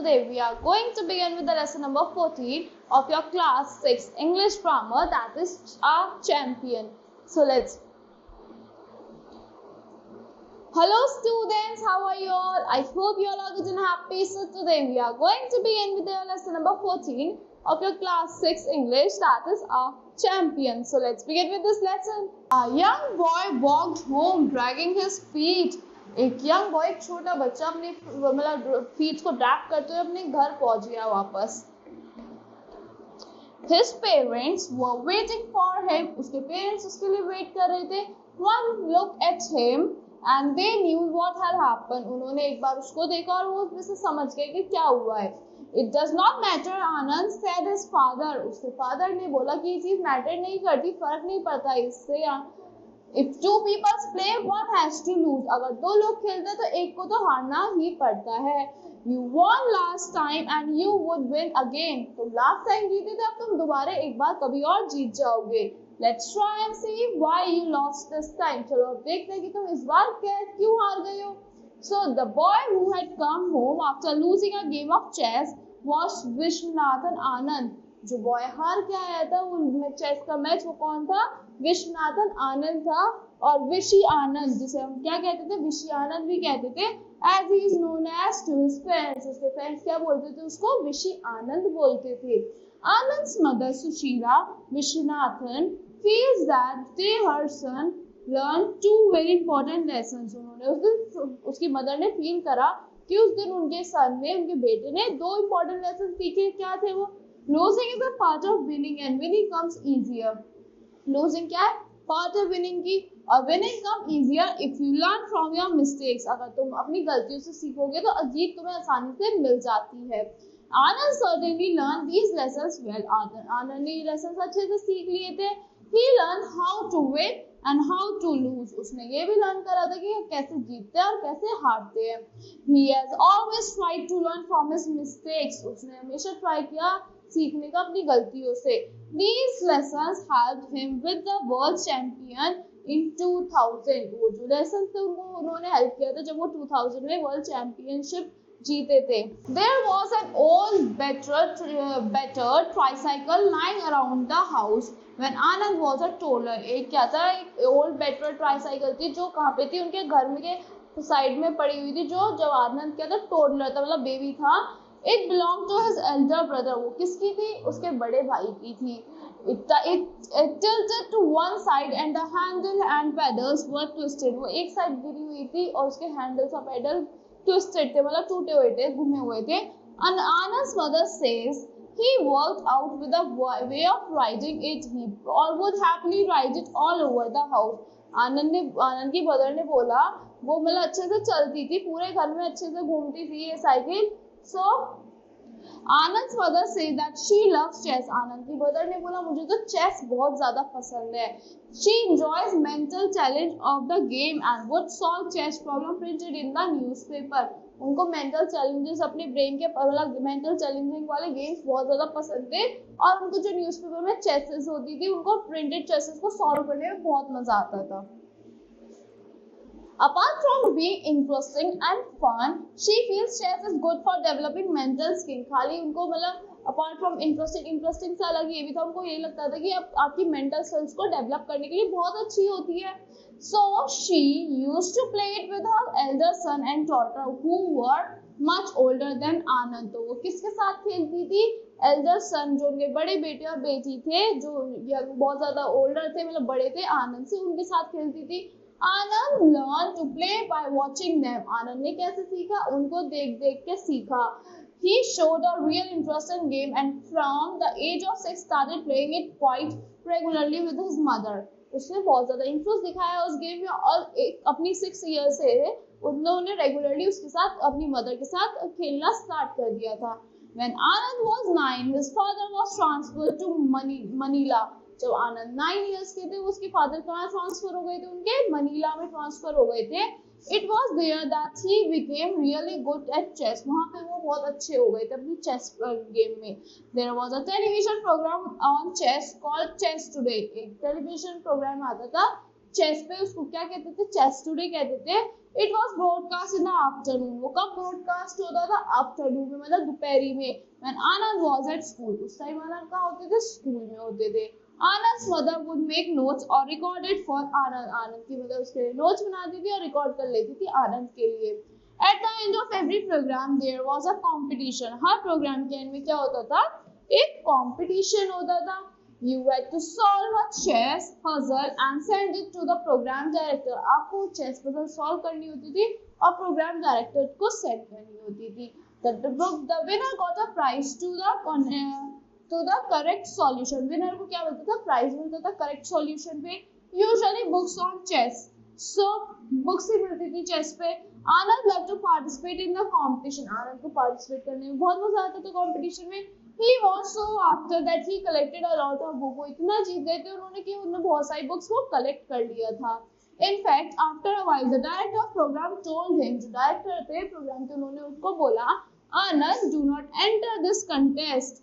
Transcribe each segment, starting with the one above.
today we are going to begin with the lesson number 14 of your class 6 English grammar, that is our champion. So let's. Hello students, how are you all? I hope you all are good and happy. So today we are going to begin with your lesson number 14 of your class 6 English, that is our champion. So let's begin with this lesson. A young boy walked home dragging his feet. एक young boy, एक छोटा बच्चा अपनी मतलब feet को drag करते हुए अपने घर पहुंच गया वापस. His parents were waiting for him. उसके पेरेंट्स उसके लिए वेट कर रहे थे. One looked at him and they knew what had happened. उन्होंने एक बार उसको देखा और वो उसमें से समझ गए कि क्या हुआ है. It does not matter, Anand said his father. उसके फादर ने बोला कि ये चीज मैटर नहीं करती, फर्क नहीं पड़ता इससे. If two people play, one has to lose. अगर दो लोग खेलते तो एक को तो हारना ही पड़ता है. You won last time and you would win again. तुम last time जीते थे, अब तुम दोबारा एक बार कभी और जीत जाओगे. Let's try and see why you lost this time. चलो अब देखते हैं कि तुम इस बार क्यों हार गए हो. So the boy who had come home after losing a game of chess was Vishwanathan Anand. जो बॉय हार के आया था वो चेस का मैच, वो कौन था? विश्वनाथन आनंद था. और विशी आनंद, जिसे हम क्या कहते थे? विशी आनंद भी कहते थे. As he is known as to his friends. उसके फ्रेंड्स क्या बोलते थे उसको? विशी आनंद बोलते थे. Anand's mother Sushila Vishwanathan feels that they her son learned two very important lessons. उन्होंने उस दिन उसकी मदर ने फील करा कि उस दिन उनके सन ने, उनके बेटे ने दो इम्पोर्टेंट लेसन सीखे. क्या थे वो? Losing is a part of winning and winning comes easier. Losing क्या है? Part of winning की. और winning comes easier if you learn from your mistakes. अगर तुम अपनी गलतियों से सीखोगे तो जीत तुम्हें आसानी से मिल जाती है. Anand certainly learned these lessons well. आनंद ने ये lessons अच्छे से सीख लिए थे. He learned how to win and how to lose. उसने ये भी learn करा था कि कैसे जीतते हैं और कैसे हारते हैं. He has always tried to learn from his mistakes. उसने हमेशा try किया सीखने का अपनी गलतियों से. These lessons helped him with the world champion in 2000. वो जो lessons थे उन्होंने हेल्प किया था जब वो 2000 में वर्ल्ड चैंपियनशिप जीते थे. There was an old battered tricycle lying around the house when Anand was a toddler. एक क्या था? एक old battered tricycle थी जो कहाँ पे थी? उनके घर में के साइड में पड़ी हुई थी. जब आनंद क्या था? टोडलर था, मतलब बेबी था. It belonged to his elder brother. वो किसकी थी? उसके बड़े भाई की थी. It tilted to one side and the handle and pedals were twisted. वो एक साइड गिरी हुई थी और उसके हैंडल्स और पेडल twisted थे, मतलब टूटे हुए थे, घुमे हुए थे. And Anand's mother says he worked out with a way of riding it. He would happily ride it all over the house. आनंद की मदर ने बोला वो मतलब अच्छे से चलती थी, पूरे घर में अच्छे से घूमती थी ये cycle. So Anand's mother says that she loves chess. आनंद की मदर ने बोला मुझे तो चेस बहुत ज्यादा पसंद है. She enjoys mental challenge of the game and would solve chess problem printed in the newspaper. उनको मेंटल चैलेंजेस अपने ब्रेन के मतलब मेंटल चैलेंजिंग वाले गेम्स बहुत ज्यादा पसंद थे और उनको जो न्यूज़पेपर में चेसेस होती थी उनको प्रिंटेड चेसेस को सॉल्व करने में बहुत मजा आता था. Apart from being interesting and fun, she feels chess is good for developing mental skill. खाली उनको मतलब apart from interesting से अलग ये भी था, उनको ये लगता था कि आपकी mental skills को develop करने के लिए बहुत अच्छी होती है. So she used to play it with her elder son and daughter who were much older than Anand. तो वो किसके साथ खेलती थी? Elder son, जो उनके बड़े बेटे और बेटी थे, जो बहुत ज्यादा older थे, मतलब बड़े थे आनंद से, उनके साथ खेलती थी. Anand learned to play by watching them. आनंद ने कैसे सीखा? उनको देख के सीखा. He showed a real interest in game and from the age of 6 started playing it quite regularly with his mother. उसने बहुत ज्यादा इंटरेस्ट दिखाया उस गेम में और अपनी 6 ईयर से उन्होंने रेगुलरली उसके साथ अपनी मदर के साथ खेलना स्टार्ट कर दिया था. When Anand was 9, his father was transferred to Manila. जब आनंद 9 इयर्स के थे उसके फादर कहाँ ट्रांसफर हो गए थे? उनके मनीला में ट्रांसफर हो गए थे. It was there that he became really good at chess. वहाँ पे वो बहुत अच्छे हो गए थे अपनी चेस गेम में. There was a television program on chess called Chess Today. एक टेलीविजन प्रोग्राम आता था चेस पे उसको क्या कहते थे, चेस टुडे कहते थे। It was broadcast in the afternoon, वो कब ब्रॉडकास्ट होता था, आफ्टरनून में, मतलब दोपहरी में। When Anand was at school, उस टाइम आनंद कहाँ होते थे, स्कूल में होते थे। आनंद्स मदर वुड मेक नोट्स और रिकॉर्ड इट फॉर आनंद, आनंद की मदर उसके लिए नोट्स बनाती थी और रिकॉर्ड कर लेती थी आनंद के लिए। At the end of every program there was a competition, हर प्रोग्राम के एंड में क्या होता था, एक कंपटीशन होता था। You had to solve a chess puzzle and send it to the program director. आपको chess puzzle solve करनी होती थी और program director को send करनी होती थी। The winner got a prize to the correct solution. Winner को क्या मिलता था, prize मिलता था correct solution पे। Usually books on chess. So books ही मिलती थी chess पे। आनंद love to participate in the competition. आनंद को participate करने में बहुत मजा आता था competition में। He was so after that he collected a lot of books. वो इतना जीत गए थे उन्होंने कि उन्होंने बहुत सारी बुक्स को कलेक्ट कर लिया था। In fact, after a while, the director of program told him, जो डायरेक्टर थे प्रोग्राम के, उन्होंने उसको बोला, आनंद, do not enter this contest.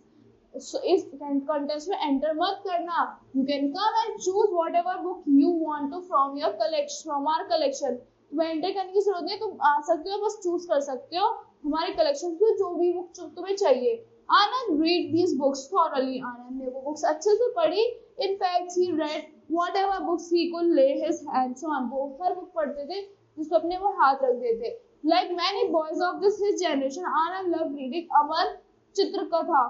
So इस contest में enter मत करना. You can come and choose whatever book you want to from your collection, from our collection. तुम्हें एंटर करने की जरूरत नहीं, तुम आ सकते हो, बस चूज कर सकते हो हमारे कलेक्शन से जो भी बुक तुम्हें चाहिए। आनंद read these books thoroughly. आनंद ने वो बुक्स अच्छे से पढ़ी। In fact, he read whatever books he could lay his hands on. वो हर बुक पढ़ते थे जिसको अपने वो हाथ रख देते। Like many boys of his generation, Anand loved reading अमर चित्रकथा।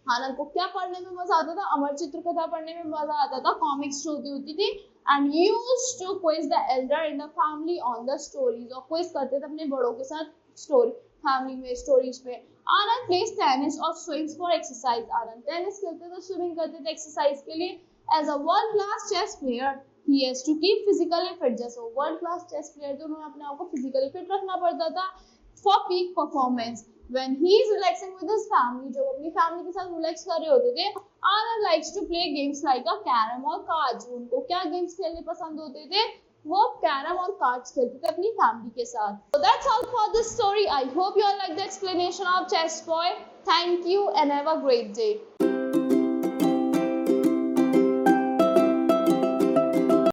आनंद को क्या पढ़ने में मजा आता था, अमर चित्रकथा पढ़ने में मजा आता था। कॉमिक्स जो होती थी and used to quiz the elder in the family on the stories, और quiz करते थे अपने बड़ों के साथ स्टोरी, फैमिली में स्टोरीज पे। आनंद प्लेस टेनिस और swims for exercise. Anand tennis खेलते थे, स्विमिंग करते थे एक्सरसाइज के लिए। As a world class chess player he has to keep physically fit, जैसे वर्ल्ड क्लास चेस प्लेयर थे उन्होंने अपने आप को फिजिकली फिट रखना पड़ता था for peak performance. When he is relaxing with his family, जब अपनी फैमिली के साथ रिलैक्स कर रहे होते थे, आनंद likes to play games like a carrom और कार्ड्स। उनको क्या गेम्स खेलने पसंद होते थे, वो कैरम और कार्ड्स खेलते थे अपनी फैमिली के साथ। So that's all for this story. I hope you all like the explanation of Chess Boy. Thank you and have a great day.